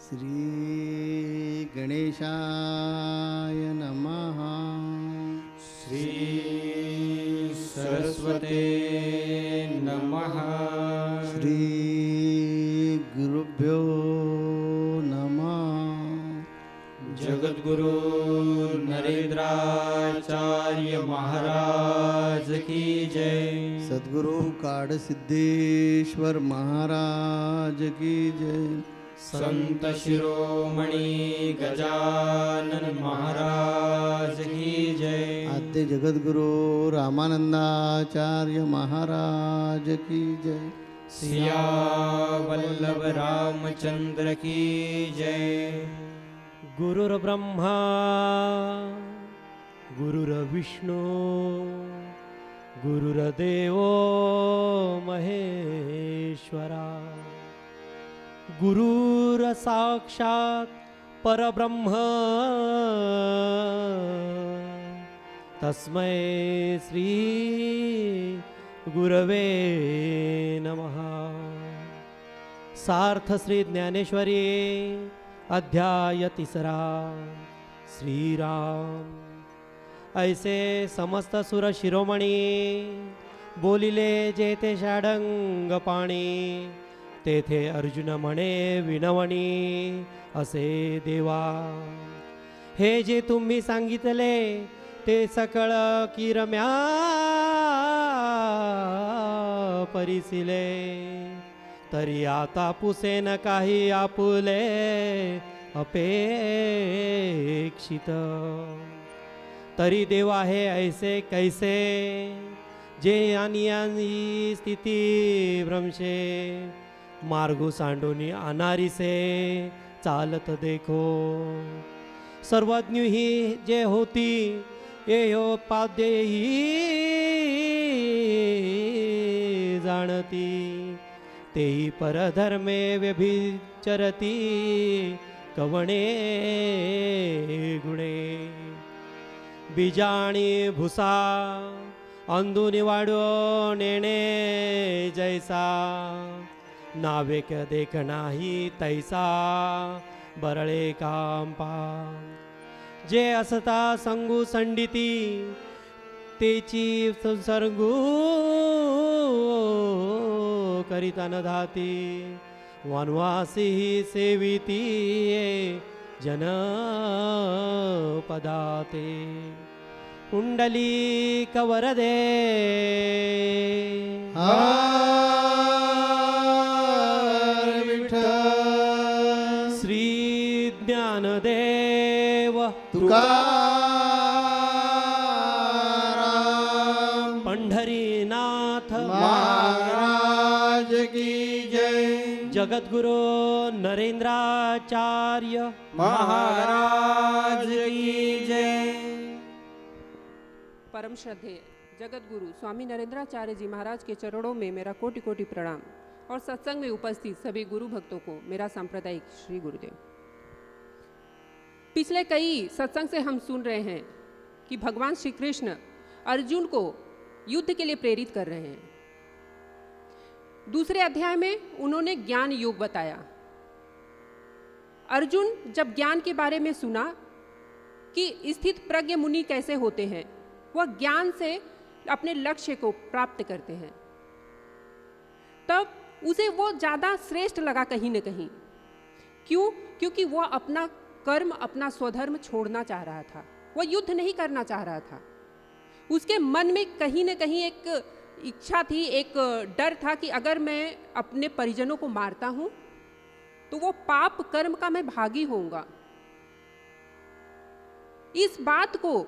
श्री गणेशाय नमः। श्री सरस्वते नमः। श्री गुरुभ्यो नमः। जगद्गुरु नरेंद्राचार्य महाराज की जय। सद्गुरु काड सिद्धेश्वर महाराज की जय। संत शिरोमणि गजानन महाराज की जय। आद्य जगद्गुरु रामानंदाचार्य महाराज की जय। सिया वल्लभ रामचंद्र की जय। गुरुर्ब्रह्मा गुरुर्विष्णु गुरुर्देवो महेश्वरा गुरुर्साक्षात् परब्रह्म तस्मै श्री गुरवे नमः। सार्थ श्री ज्ञानेश्वरी अध्याय 3 श्रीराम। ऐसे समस्त सुर शिरोमणी बोलिले जेते षाडंग पाणी तेथे अर्जुन म्हणे विनवणी असे देवा। हे जे तुम्ही सांगितले ते सकळ किरम्या परिसिले तरी आता पुसेन काही आपुले अपेक्षित। तरी देवा हे ऐसे कैसे जे आणि स्थिती भ्रमशे मार्गो सांडोनी अनारिसे चालत देखो। सर्वज्ञ ही जे होती ये पाद्य ही जाणती तेही परधर्मे व्यभिचरती कवणे गुणे। बीजाणी भुसा अंधुनी वाढो नेणे जैसा नावेक देख नाही तैसा बरळे कांपा। जे असता संगू संडिती तेची संसर्गू करिता न धाती वनवासी सेविती जन पदाते। कुंडली कवरदे श्री ज्ञानदेव तुकाराम पंढरीनाथ महाराज की जय। जगद्गुरु नरेंद्राचार्य महाराज की जय। परम श्रद्धेय जगतगुरु स्वामी नरेंद्राचार्य जी महाराज के चरणों में मेरा कोटि कोटि प्रणाम और सत्संग में उपस्थित सभी गुरु भक्तों को मेरा सांप्रदायिक श्री गुरुदेव। पिछले कई सत्संग से हम सुन रहे हैं कि भगवान श्री कृष्ण अर्जुन को युद्ध के लिए प्रेरित कर रहे हैं। दूसरे अध्याय में उन्होंने ज्ञान योग बताया। अर्जुन जब ज्ञान के बारे में सुना कि स्थित प्रज्ञ मुनि कैसे होते हैं, वह ज्ञान से अपने लक्ष्य को प्राप्त करते हैं, तब उसे वो ज़्यादा श्रेष्ठ लगा कहीं न कहीं। क्यों? क्योंकि वह अपना कर्म अपना स्वधर्म छोड़ना चाह रहा था, वह युद्ध नहीं करना चाह रहा था। उसके मन में कहीं न कहीं एक इच्छा थी, एक डर था कि अगर मैं अपने परिजनों को मारता हूँ तो वो पाप कर्म का मैं भागी होऊंगा। इस बात को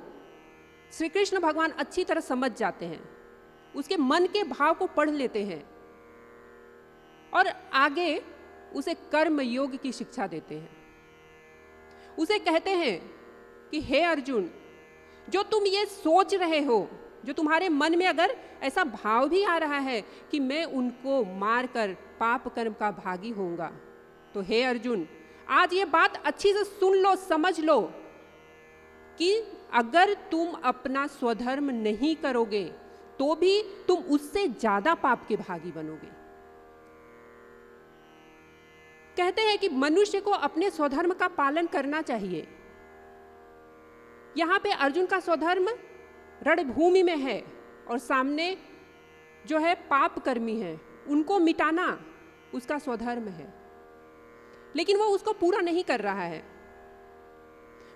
श्री कृष्ण भगवान अच्छी तरह समझ जाते हैं, उसके मन के भाव को पढ़ लेते हैं और आगे उसे कर्म योग की शिक्षा देते हैं। उसे कहते हैं कि हे अर्जुन, जो तुम ये सोच रहे हो, जो तुम्हारे मन में अगर ऐसा भाव भी आ रहा है कि मैं उनको मारकर पाप कर्म का भागी होऊंगा, तो हे अर्जुन आज ये बात अच्छी से सुन लो, समझ लो कि अगर तुम अपना स्वधर्म नहीं करोगे तो भी तुम उससे ज्यादा पाप के भागी बनोगे। कहते हैं कि मनुष्य को अपने स्वधर्म का पालन करना चाहिए। यहाँ पे अर्जुन का स्वधर्म रणभूमि में है और सामने जो है पाप कर्मी है, उनको मिटाना उसका स्वधर्म है, लेकिन वो उसको पूरा नहीं कर रहा है।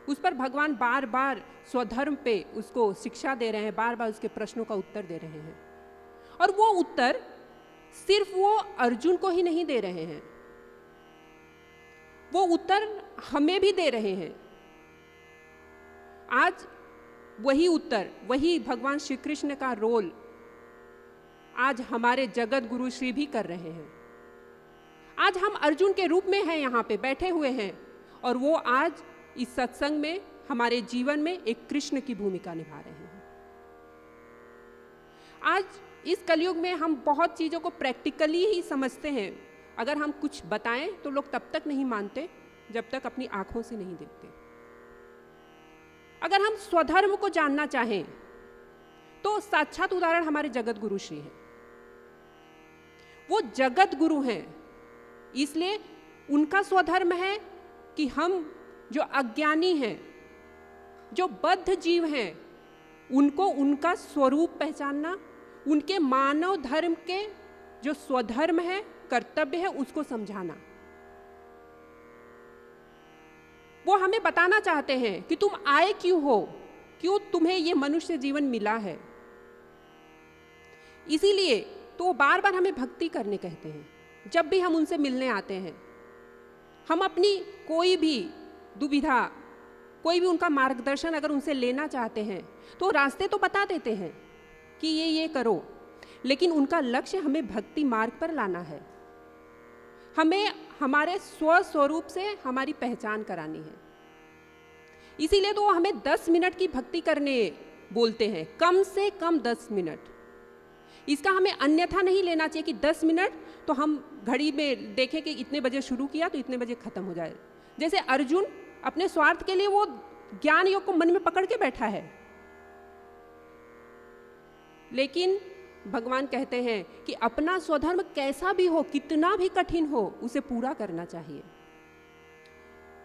उस पर भगवान बार बार स्वधर्म पे उसको शिक्षा दे रहे हैं, बार बार उसके प्रश्नों का उत्तर दे रहे हैं। और वो उत्तर सिर्फ वो अर्जुन को ही नहीं दे रहे हैं, वो उत्तर हमें भी दे रहे हैं। आज वही उत्तर, वही भगवान श्री कृष्ण का रोल आज हमारे जगत गुरु श्री भी कर रहे हैं। आज हम अर्जुन के रूप में हैं, यहाँ पे बैठे हुए हैं, और वो आज इस सत्संग में हमारे जीवन में एक कृष्ण की भूमिका निभा रहे हैं। आज इस कलयुग में हम बहुत चीज़ों को प्रैक्टिकली ही समझते हैं। अगर हम कुछ बताएं तो लोग तब तक नहीं मानते जब तक अपनी आंखों से नहीं देखते। अगर हम स्वधर्म को जानना चाहें तो साक्षात उदाहरण हमारे जगत गुरु श्री हैं। वो जगत गुरु हैं, इसलिए उनका स्वधर्म है कि हम जो अज्ञानी हैं, जो बद्ध जीव हैं, उनको उनका स्वरूप पहचानना, उनके मानव धर्म के जो स्वधर्म है, कर्तव्य है, उसको समझाना। वो हमें बताना चाहते हैं कि तुम आए क्यों हो, क्यों तुम्हें ये मनुष्य जीवन मिला है। इसीलिए तो वो बार बार हमें भक्ति करने कहते हैं। जब भी हम उनसे मिलने आते हैं, हम अपनी कोई भी दुविधा, कोई भी उनका मार्गदर्शन अगर उनसे लेना चाहते हैं तो रास्ते तो बता देते हैं कि ये करो, लेकिन उनका लक्ष्य हमें भक्ति मार्ग पर लाना है। हमें हमारे स्वस्वरूप से हमारी पहचान करानी है। इसीलिए तो वो हमें 10 मिनट की भक्ति करने बोलते हैं, कम से कम 10 मिनट। इसका हमें अन्यथा नहीं लेना चाहिए कि 10 मिनट तो हम घड़ी में देखें कि इतने बजे शुरू किया तो इतने बजे खत्म हो जाए। जैसे अर्जुन अपने स्वार्थ के लिए वो ज्ञान योग को मन में पकड़ के बैठा है, लेकिन भगवान कहते हैं कि अपना स्वधर्म कैसा भी हो, कितना भी कठिन हो, उसे पूरा करना चाहिए।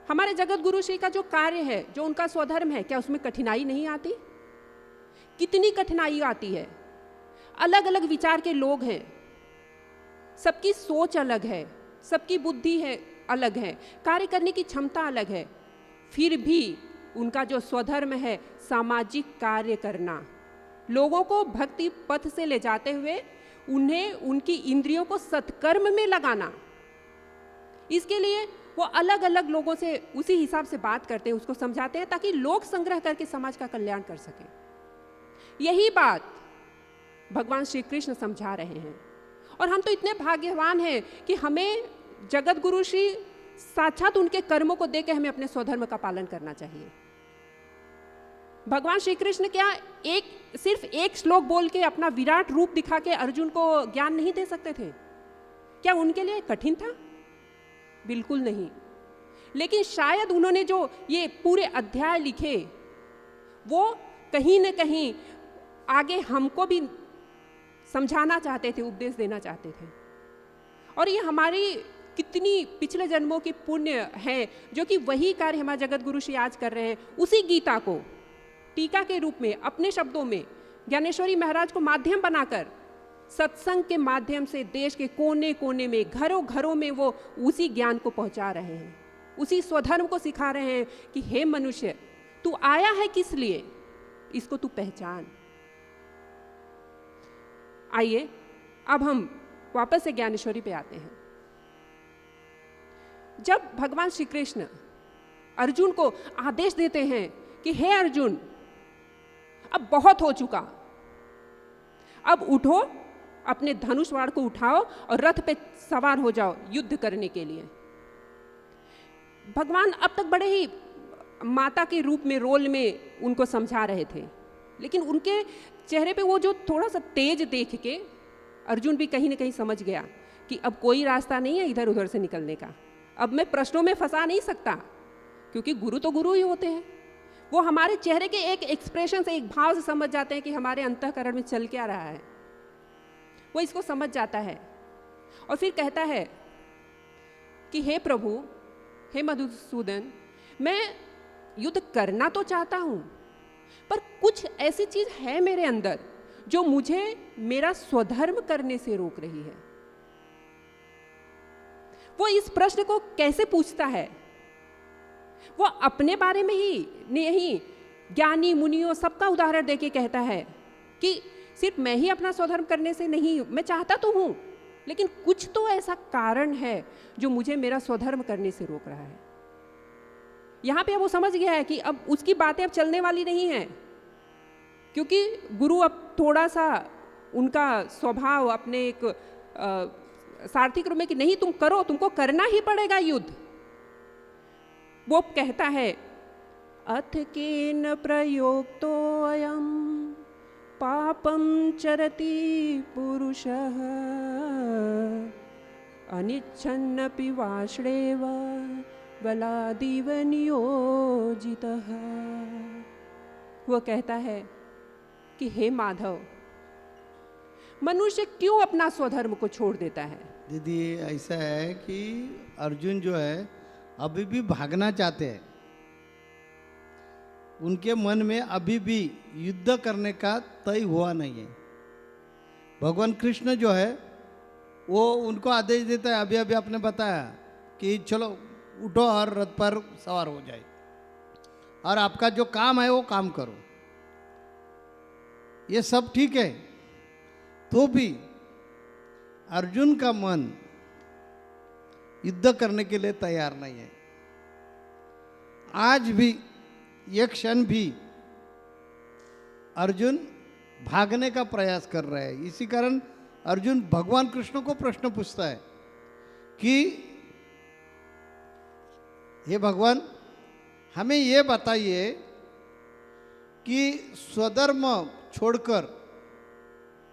हमारे जगत गुरु श्री का जो कार्य है, जो उनका स्वधर्म है, क्या उसमें कठिनाई नहीं आती? कितनी कठिनाई आती है। अलग अलग विचार के लोग हैं, सबकी सोच अलग है, सबकी बुद्धि है अलग है, कार्य करने की क्षमता अलग है, फिर भी उनका जो स्वधर्म है सामाजिक कार्य करना, लोगों को भक्ति पथ से ले जाते हुए उन्हें उनकी इंद्रियों को सत्कर्म में लगाना। इसके लिए वो अलग अलग लोगों से उसी हिसाब से बात करते हैं, उसको समझाते हैं ताकि लोग संग्रह करके समाज का कल्याण कर सकें। यही बात भगवान श्री कृष्ण समझा रहे हैं। और हम तो इतने भाग्यवान हैं कि हमें जगत गुरु श्री साक्षात उनके कर्मों को देकर हमें अपने स्वधर्म का पालन करना चाहिए। भगवान श्री कृष्ण क्या सिर्फ एक श्लोक बोल के अपना विराट रूप दिखा के अर्जुन को ज्ञान नहीं दे सकते थे? क्या उनके लिए कठिन था? बिल्कुल नहीं। लेकिन शायद उन्होंने जो ये पूरे अध्याय लिखे वो कहीं न कहीं आगे हमको भी समझाना चाहते थे, उपदेश देना चाहते थे। और ये हमारी कितनी पिछले जन्मों की पुण्य है जो कि वही कार्य हमारे जगत गुरु श्री आज कर रहे हैं। उसी गीता को टीका के रूप में अपने शब्दों में ज्ञानेश्वरी महाराज को माध्यम बनाकर सत्संग के माध्यम से देश के कोने कोने में, घरों घरों में वो उसी ज्ञान को पहुंचा रहे हैं, उसी स्वधर्म को सिखा रहे हैं कि हे मनुष्य, तू आया है किस लिए, इसको तू पहचान। आइए अब हम वापस से ज्ञानेश्वरी पे आते हैं। जब भगवान श्री कृष्ण अर्जुन को आदेश देते हैं कि हे अर्जुन, अब बहुत हो चुका, अब उठो, अपने धनुष बाण को उठाओ और रथ पे सवार हो जाओ युद्ध करने के लिए। भगवान अब तक बड़े ही माता के रूप में, रोल में उनको समझा रहे थे, लेकिन उनके चेहरे पे वो जो थोड़ा सा तेज देख के अर्जुन भी कहीं ना कहीं समझ गया कि अब कोई रास्ता नहीं है इधर उधर से निकलने का, अब मैं प्रश्नों में फंसा नहीं सकता, क्योंकि गुरु तो गुरु ही होते हैं। वो हमारे चेहरे के एक एक्सप्रेशन से, एक भाव से समझ जाते हैं कि हमारे अंतःकरण में चल क्या रहा है। वो इसको समझ जाता है और फिर कहता है कि हे प्रभु, हे मधुसूदन, मैं युद्ध करना तो चाहता हूँ, पर कुछ ऐसी चीज है मेरे अंदर जो मुझे मेरा स्वधर्म करने से रोक रही है। वो इस प्रश्न को कैसे पूछता है? वो अपने बारे में ही नहीं, ज्ञानी मुनियों सबका उदाहरण देके कहता है कि सिर्फ मैं ही अपना स्वधर्म करने से नहीं, मैं चाहता तो हूं, लेकिन कुछ तो ऐसा कारण है जो मुझे मेरा स्वधर्म करने से रोक रहा है। यहां पे अब वो समझ गया है कि अब उसकी बातें अब चलने वाली नहीं है, क्योंकि गुरु अब थोड़ा सा उनका स्वभाव अपने एक सार्थिक रूप में कि नहीं तुम करो, तुमको करना ही पड़ेगा युद्ध। वो कहता है अथ केन प्रयोक्तो अयम पापम चरति पुरुषः अनिच्छन्नपि वाष्णेव बलादिव नियोजितः। वो कहता है कि हे माधव, मनुष्य क्यों अपना स्वधर्म को छोड़ देता है? दीदी ऐसा है कि अर्जुन जो है अभी भी भागना चाहते हैं, उनके मन में अभी भी युद्ध करने का तय हुआ नहीं है। भगवान कृष्ण जो है वो उनको आदेश देता है, अभी अभी आपने बताया कि चलो उठो और रथ पर सवार हो जाए और आपका जो काम है वो काम करो। ये सब ठीक है, तो भी अर्जुन का मन युद्ध करने के लिए तैयार नहीं है। आज भी एक क्षण भी अर्जुन भागने का प्रयास कर रहा है। इसी कारण अर्जुन भगवान कृष्ण को प्रश्न पूछता है कि हे भगवान, हमें ये बताइए कि स्वधर्म छोड़कर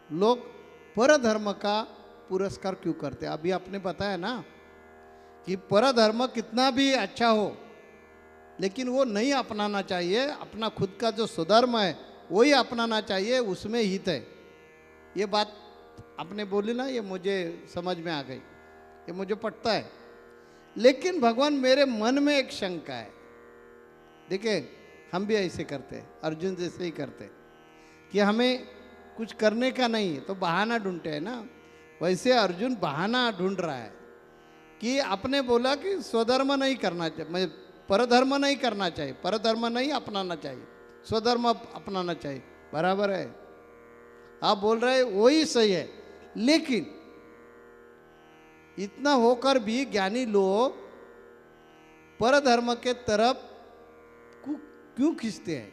लोग परधर्म का पुरस्कार क्यों करते हैं? अभी आपने बताया ना कि परधर्म कितना भी अच्छा हो लेकिन वो नहीं अपनाना चाहिए, अपना खुद का जो स्वधर्म है वही अपनाना चाहिए, उसमें हित है। ये बात आपने बोली ना, ये मुझे समझ में आ गई, ये मुझे पटता है। लेकिन भगवान मेरे मन में एक शंका है। देखिए हम भी ऐसे करते हैं, अर्जुन जैसे ही करते हैं कि हमें कुछ करने का नहीं तो बहाना ढूंढते हैं ना, वैसे अर्जुन बहाना ढूंढ रहा है कि आपने बोला कि स्वधर्म नहीं करना चाहिए, परधर्म नहीं करना चाहिए, परधर्म नहीं अपनाना चाहिए, स्वधर्म अपनाना चाहिए। बराबर है, आप बोल रहे वही सही है, लेकिन इतना होकर भी ज्ञानी लोग परधर्म के तरफ क्यों खींचते हैं?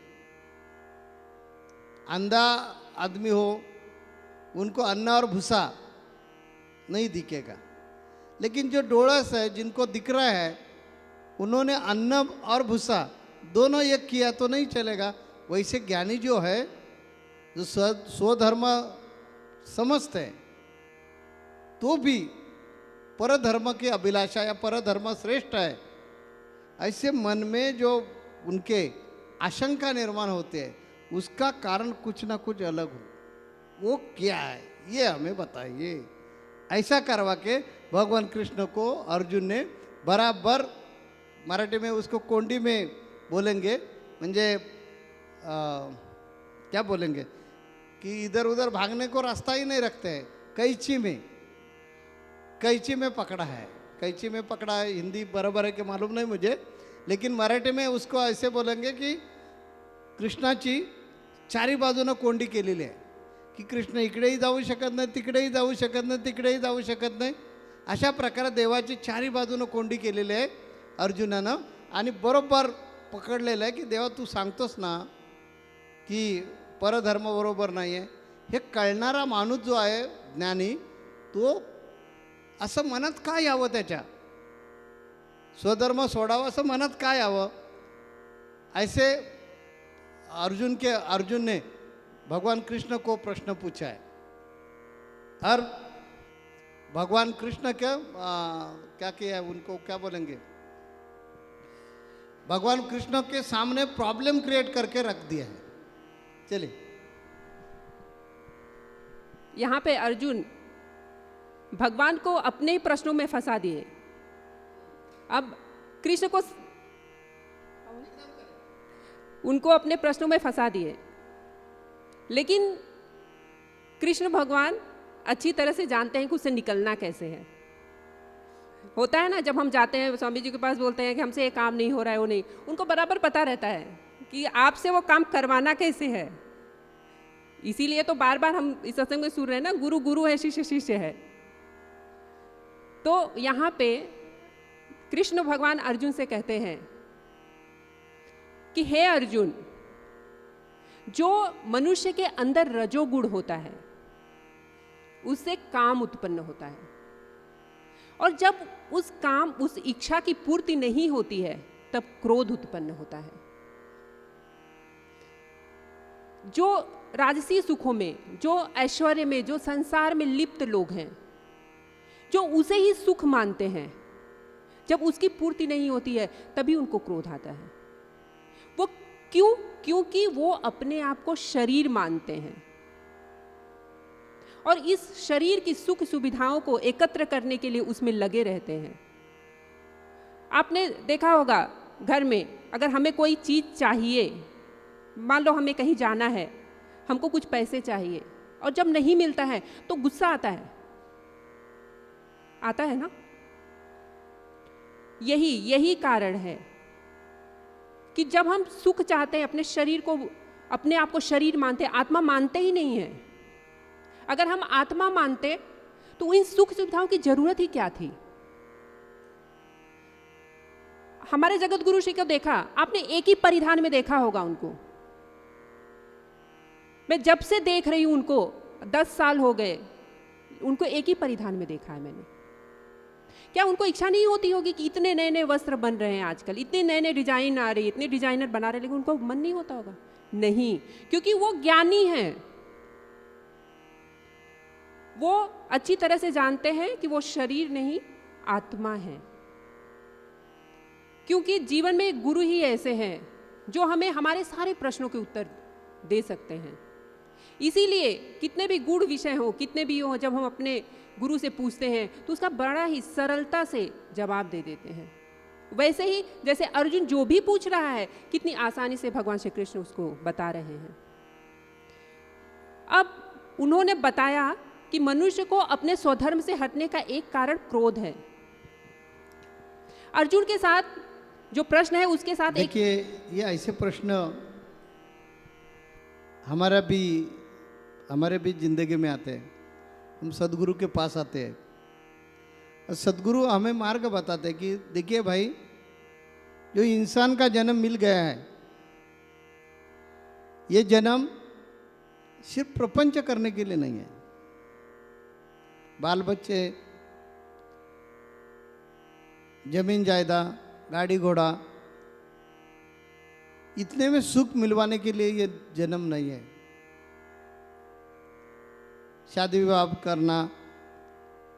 अंधा आदमी हो, उनको अन्न और भूसा नहीं दिखेगा, लेकिन जो डोळस है, जिनको दिख रहा है, उन्होंने अन्न और भूसा दोनों एक किया तो नहीं चलेगा। वैसे ज्ञानी जो है, जो स्वधर्म समझते हैं, तो भी परधर्म की अभिलाषा या परधर्म श्रेष्ठ है, ऐसे मन में जो उनके आशंका निर्माण होते हैं, उसका कारण कुछ ना कुछ अलग हो, वो क्या है ये हमें बताइए। ऐसा करवा के भगवान कृष्ण को अर्जुन ने बराबर, मराठी में उसको कोंडी में बोलेंगे, म्हणजे क्या बोलेंगे कि इधर उधर भागने को रास्ता ही नहीं रखते हैं, कैंची में पकड़ा है, कैंची में पकड़ा है। हिंदी बराबर है कि मालूम नहीं मुझे, लेकिन मराठी में उसको ऐसे बोलेंगे की कृष्णाची चारी बाजूनं कोंडी केलेली आहे की कृष्ण इकडेही जाऊ शकत नाही, तिकडेही जाऊ शकत नाही, तिकडेही जाऊ शकत नाही, अशा प्रकारे देवाची चारी बाजूनं कोंडी केलेली आहे अर्जुनानं, आणि बरोबर पकडलेलं आहे की देवा तू सांगतोस ना की परधर्म बरोबर नाही आहे। हे कळणारा माणूस जो आहे ज्ञानी, तो असं मनात काय यावं, त्याच्या स्वधर्म सोडावं असं मनात काय यावं? ऐसे अर्जुन ने भगवान कृष्ण को प्रश्न पूछा है, और भगवान कृष्ण क्या किया है, उनको क्या बोलेंगे, भगवान कृष्ण के सामने प्रॉब्लम क्रिएट करके रख दिया है। चलिए, यहाँ पे अर्जुन भगवान को अपने ही प्रश्नों में फंसा दिए अब कृष्ण को उनको अपने प्रश्नों में फंसा दिए, लेकिन कृष्ण भगवान अच्छी तरह से जानते हैं कि उससे निकलना कैसे है। होता है ना, जब हम जाते हैं स्वामी जी के पास, बोलते हैं कि हमसे ये काम नहीं हो रहा है, वो नहीं, उनको बराबर पता रहता है कि आपसे वो काम करवाना कैसे है। इसीलिए तो बार बार हम इस सत्संग में सुन रहे हैं ना, गुरु गुरु है, शिष्य शिष्य है। तो यहाँ पे कृष्ण भगवान अर्जुन से कहते हैं कि हे अर्जुन, जो मनुष्य के अंदर रजोगुण होता है उससे काम उत्पन्न होता है, और जब उस काम, उस इच्छा की पूर्ति नहीं होती है तब क्रोध उत्पन्न होता है। जो राजसी सुखों में, जो ऐश्वर्य में, जो संसार में लिप्त लोग हैं, जो उसे ही सुख मानते हैं, जब उसकी पूर्ति नहीं होती है तभी उनको क्रोध आता है। वो क्यों? क्योंकि वो अपने आप को शरीर मानते हैं और इस शरीर की सुख सुविधाओं को एकत्र करने के लिए उसमें लगे रहते हैं। आपने देखा होगा, घर में अगर हमें कोई चीज़ चाहिए, मान लो हमें कहीं जाना है, हमको कुछ पैसे चाहिए, और जब नहीं मिलता है तो गुस्सा आता है ना। यही कारण है कि जब हम सुख चाहते हैं, अपने शरीर को, अपने आप को शरीर मानते हैं, आत्मा मानते ही नहीं है। अगर हम आत्मा मानते तो इन सुख सुविधाओं की जरूरत ही क्या थी। हमारे जगत गुरु श्री को देखा आपने, एक ही परिधान में देखा होगा उनको। मैं जब से देख रही हूं उनको, 10 साल हो गए, उनको एक ही परिधान में देखा है मैंने। क्या उनको इच्छा नहीं होती होगी कि इतने नए नए वस्त्र बन रहे हैं आजकल, इतने नए नए डिजाइन आ रहे, इतने डिजाइनर बना रहे, लेकिन उनको मन नहीं होता होगा? नहीं, क्योंकि वो ज्ञानी हैं। वो अच्छी तरह से जानते हैं कि वो शरीर नहीं, आत्मा है। क्योंकि जीवन में गुरु ही ऐसे हैं जो हमें हमारे सारे प्रश्नों के उत्तर दे सकते हैं। इसीलिए कितने भी गूढ़ विषय हो, कितने भी हो, जब हम अपने गुरु से पूछते हैं तो उसका बड़ा ही सरलता से जवाब दे देते हैं। वैसे ही जैसे अर्जुन जो भी पूछ रहा है, कितनी आसानी से भगवान श्री कृष्ण उसको बता रहे हैं। अब उन्होंने बताया कि मनुष्य को अपने स्वधर्म से हटने का एक कारण क्रोध है। अर्जुन के साथ जो प्रश्न है उसके साथ देखिए, ये ऐसे प्रश्न हमारे भी जिंदगी में आते हैं। हम सदगुरु के पास आते हैं और सदगुरु हमें मार्ग बताते हैं कि देखिए भाई, जो इंसान का जन्म मिल गया है, ये जन्म सिर्फ प्रपंच करने के लिए नहीं है। बाल बच्चे, जमीन जायदाद, गाड़ी घोड़ा, इतने में सुख मिलवाने के लिए ये जन्म नहीं है। शादी विवाह करना,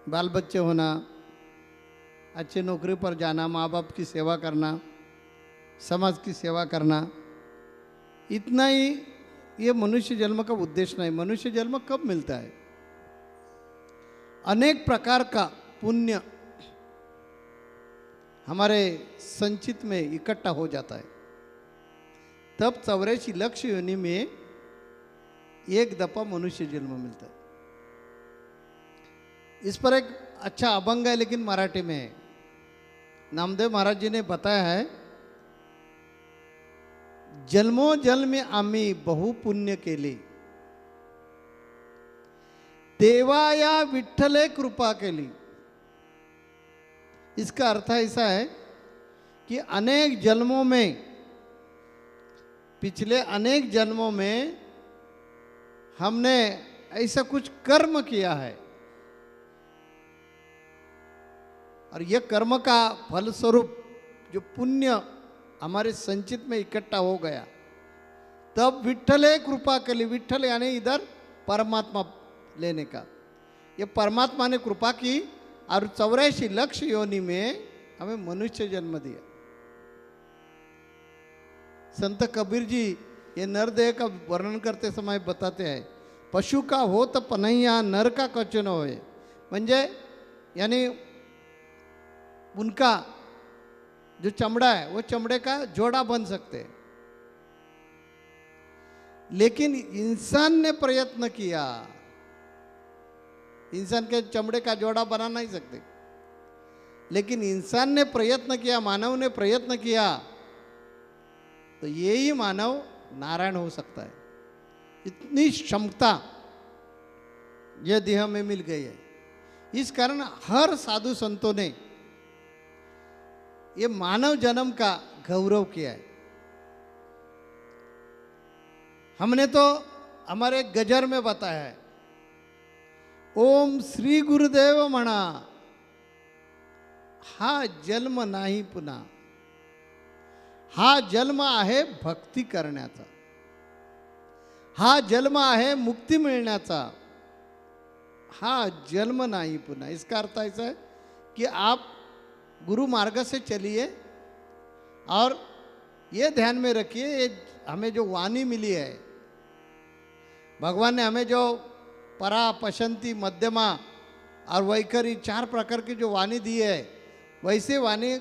बाल बच्चे होना, अच्छे नौकरी पर जाना, माँ बाप की सेवा करना, समाज की सेवा करना, इतना ही ये मनुष्य जन्म का उद्देश्य नहीं। मनुष्य जन्म कब मिलता है? अनेक प्रकार का पुण्य हमारे संचित में इकट्ठा हो जाता है, तब 84 लक्ष योनि में एक दफा मनुष्य जन्म मिलता है। इस पर एक अच्छा अभंग है, लेकिन मराठी में है। नामदेव महाराज जी ने बताया है, जन्मो जन्म आम्ही बहु पुण्य केली, देवाया विठ्ठले कृपा केली। इसका अर्थ ऐसा है कि अनेक जन्मों में, पिछले अनेक जन्मों में हमने ऐसा कुछ कर्म किया है, और यह कर्म का फलस्वरूप जो पुण्य हमारे संचित में इकट्ठा हो गया, तब विठ्ठले कृपा केली। विठ्ठल यानी इधर परमात्मा लेने का, ये परमात्मा ने कृपा की और 84 लक्ष योनि में हमें मनुष्य जन्म दिया। संत कबीर जी ये नरदेह का वर्णन करते समय बताते हैं, पशु का हो तो पनैया, नर का कछु न होए। म्हणजे यानी उनका जो चमड़ा है वो चमड़े का जोड़ा बन सकते हैं, लेकिन इंसान ने प्रयत्न किया, इंसान के चमड़े का जोड़ा बना नहीं सकते, लेकिन इंसान ने प्रयत्न किया, मानव ने प्रयत्न किया, तो यही मानव नारायण हो सकता है। इतनी क्षमता यह देह में मिल गई है। इस कारण हर साधु संतों ने ये मानव जन्म का गौरव किया है। हमने तो हमारे गजर में बताया है, ओम श्री गुरुदेव म्हणा, हा जन्म नाही पुन्हा, हा जन्म आहे भक्ती करण्याचा, हा जन्म आहे मुक्ती मिळण्याचा, हा जन्म नहीं पुनः। इसका अर्थ ऐसा है कि आप गुरु मार्ग से चलिए और ये ध्यान में रखिए, ये हमें जो वाणी मिली है, भगवान ने हमें जो परा, पशंती, मध्यमा और वैखरी 4 प्रकार की जो वाणी दी है, वैसे वाणी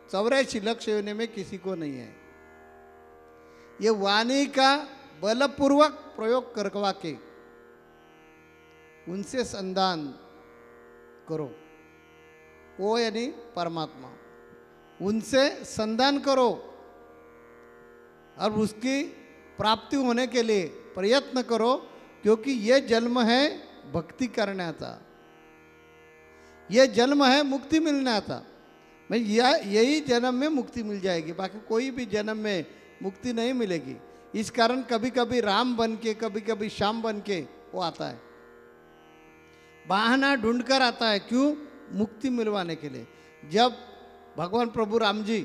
84 लक्ष योनि में किसी को नहीं है। ये वाणी का बलपूर्वक प्रयोग करवा के उनसे संधान करो, वो यानी परमात्मा, उनसे संधान करो और उसकी प्राप्ति होने के लिए प्रयत्न करो, क्योंकि ये जन्म है भक्ति करण्याचा, ये जन्म है मुक्ति मिलण्याचा। मैं यही जन्म में मुक्ति मिल जाएगी, बाकी कोई भी जन्म में मुक्ति नहीं मिलेगी। इस कारण कभी कभी राम बन के, कभी कभी श्याम बन के वो आता है, बहाना ढूंढकर आता है, क्यों? मुक्ति मिलवाने के लिए। जब भगवान प्रभु राम जी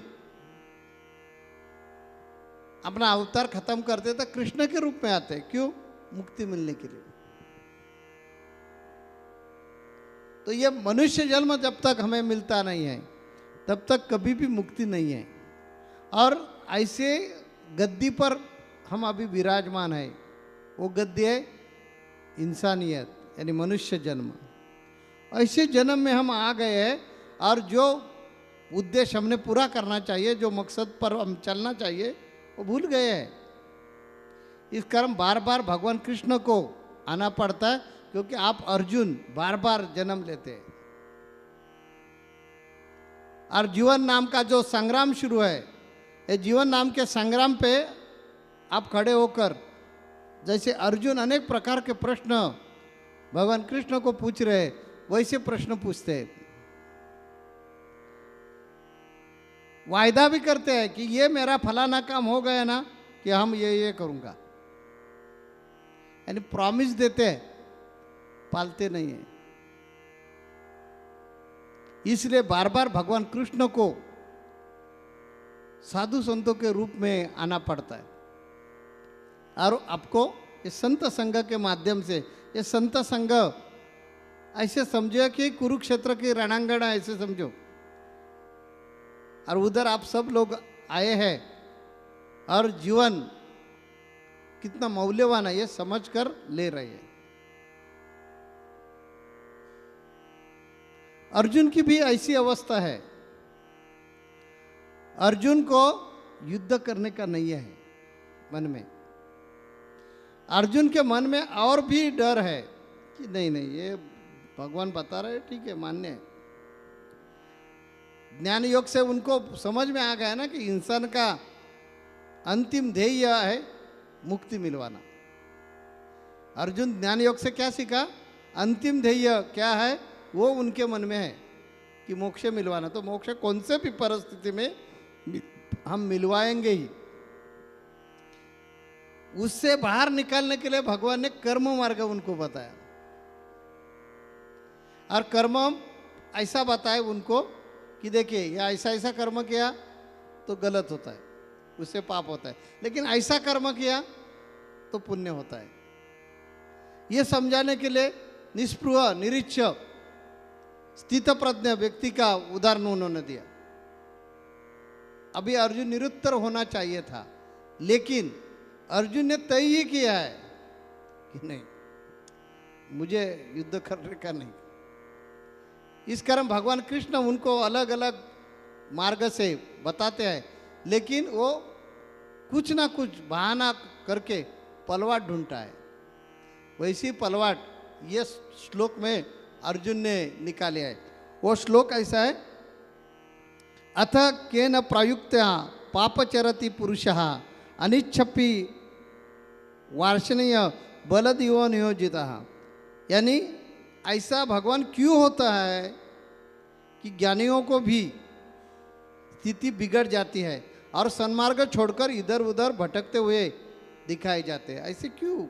अपना अवतार खत्म करते तो कृष्ण के रूप में आते, क्यों? मुक्ति मिलने के लिए। तो ये मनुष्य जन्म जब तक हमें मिलता नहीं है तब तक कभी भी मुक्ति नहीं है। और ऐसे गद्दी पर हम अभी विराजमान है, वो गद्दी है इंसानियत यानी मनुष्य जन्म। ऐसे जन्म में हम आ गए हैं और जो उद्देश्य हमने पूरा करना चाहिए, जो मकसद पर हम चलना चाहिए, वो भूल गए हैं। इस कारण बार बार भगवान कृष्ण को आना पड़ता है, क्योंकि आप अर्जुन बार बार जन्म लेते हैं। और जीवन नाम का जो संग्राम शुरू है, ये जीवन नाम के संग्राम पे आप खड़े होकर, जैसे अर्जुन अनेक प्रकार के प्रश्न भगवान कृष्ण को पूछ रहे, वैसे प्रश्न पूछते हैं। वायदा भी करते हैं कि ये मेरा फलाना काम हो गया ना कि हम ये करूँगा, यानी प्रॉमिस देते हैं, पालते नहीं है। इसलिए बार बार भगवान कृष्ण को साधु संतों के रूप में आना पड़ता है। और आपको ये संत संघ के माध्यम से, ये संत संघ ऐसे समझो कि कुरुक्षेत्र के रणांगण ऐसे समझो, और उधर आप सब लोग आए हैं और जीवन कितना मौल्यवान है ये समझकर ले रहे हैं। अर्जुन की भी ऐसी अवस्था है, अर्जुन को युद्ध करने का नहीं है मन में। अर्जुन के मन में और भी डर है कि नहीं ये भगवान बता रहे, ठीक है, मान्य है। ज्ञान योग से उनको समझ में आ गया ना कि इंसान का अंतिम ध्येय है मुक्ति मिलवाना। अर्जुन ज्ञान योग से क्या सीखा? अंतिम ध्येय क्या है वो उनके मन में है कि मोक्ष मिलवाना। तो मोक्ष कौन से भी परिस्थिति में हम मिलवाएंगे ही। उससे बाहर निकालने के लिए भगवान ने कर्म मार्ग उनको बताया, और कर्म ऐसा बताया उनको कि देखिए ये ऐसा ऐसा कर्म किया तो गलत होता है, उससे पाप होता है, लेकिन ऐसा कर्म किया तो पुण्य होता है। ये समझाने के लिए निष्पृह निरीक्ष स्थित प्रज्ञ व्यक्ति का उदाहरण उन्होंने दिया। अभी अर्जुन निरुत्तर होना चाहिए था, लेकिन अर्जुन ने तय ही किया है कि नहीं, मुझे युद्ध करने का नहीं। इस कारण भगवान कृष्ण उनको अलग अलग मार्ग से बताते हैं, लेकिन वो कुछ ना कुछ बहाना करके पलवाट ढूंढता है। वैसी पलवाट ये श्लोक में अर्जुन ने निकाले है। वो श्लोक ऐसा है, अथ केन प्रयुक्त्या पापचरति पुरुषः अनिच्छपि वार्षणीय बलदियो नियोजितः। यानी ऐसा भगवान क्यों होता है कि ज्ञानियों को भी स्थिति बिगड़ जाती है और सन्मार्ग छोड़कर इधर उधर भटकते हुए दिखाए जाते हैं। ऐसे क्यों?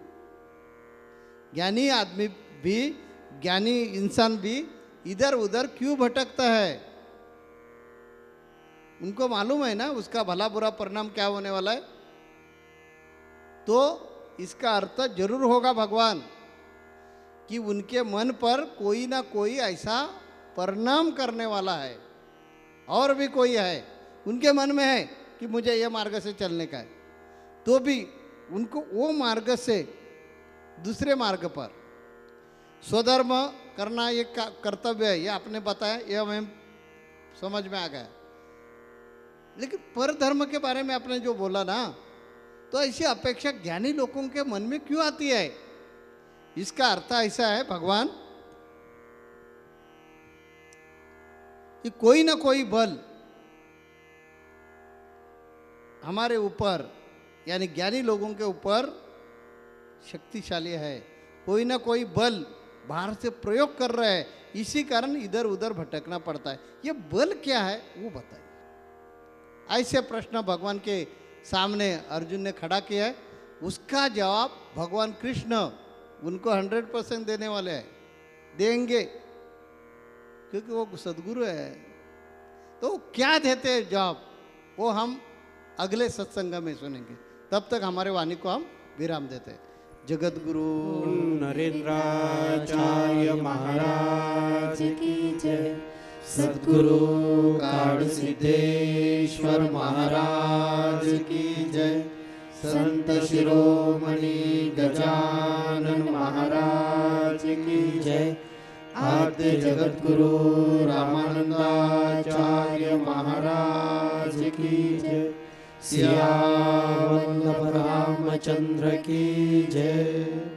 ज्ञानी आदमी भी, ज्ञानी इंसान भी इधर उधर क्यों भटकता है? उनको मालूम है ना उसका भला बुरा परिणाम क्या होने वाला है। तो इसका अर्थ जरूर होगा भगवान कि उनके मन पर कोई ना कोई ऐसा परिणाम करने वाला है, और भी कोई है उनके मन में है कि मुझे यह मार्ग से चलने का है, तो भी उनको वो मार्ग से दूसरे मार्ग पर स्वधर्म करना ये कर्तव्य है, ये आपने बताया, यह हमें समझ में आ गया। लेकिन पर धर्म के बारे में आपने जो बोला ना, तो ऐसी अपेक्षा ज्ञानी लोगों के मन में क्यों आती है? इसका अर्थ ऐसा है भगवान कि कोई ना कोई बल हमारे ऊपर, यानी ज्ञानी लोगों के ऊपर शक्तिशाली है। कोई ना कोई बल बाहर से प्रयोग कर रहा है, इसी कारण इधर उधर भटकना पड़ता है। ये बल क्या है वो बताइए। ऐसे प्रश्न भगवान के सामने अर्जुन ने खड़ा किया है। उसका जवाब भगवान कृष्ण उनको 100% देने वाले हैं, देंगे, क्योंकि वो सदगुरु है। तो क्या देते हैं जवाब, वो हम अगले सत्संग में सुनेंगे। तब तक हमारे वाणी को हम विराम देते हैं। जगत गुरु नरेंद्राचार्य महाराज की जय। सद्गुरु काड़ सिद्धेश्वर महाराज की जय। संत शिरोमणि गजानन महाराज की जय। आद्य जगत गुरु रामानंदाचार्य महाराज की जय। सियावल्लभ रामचंद्र की जय।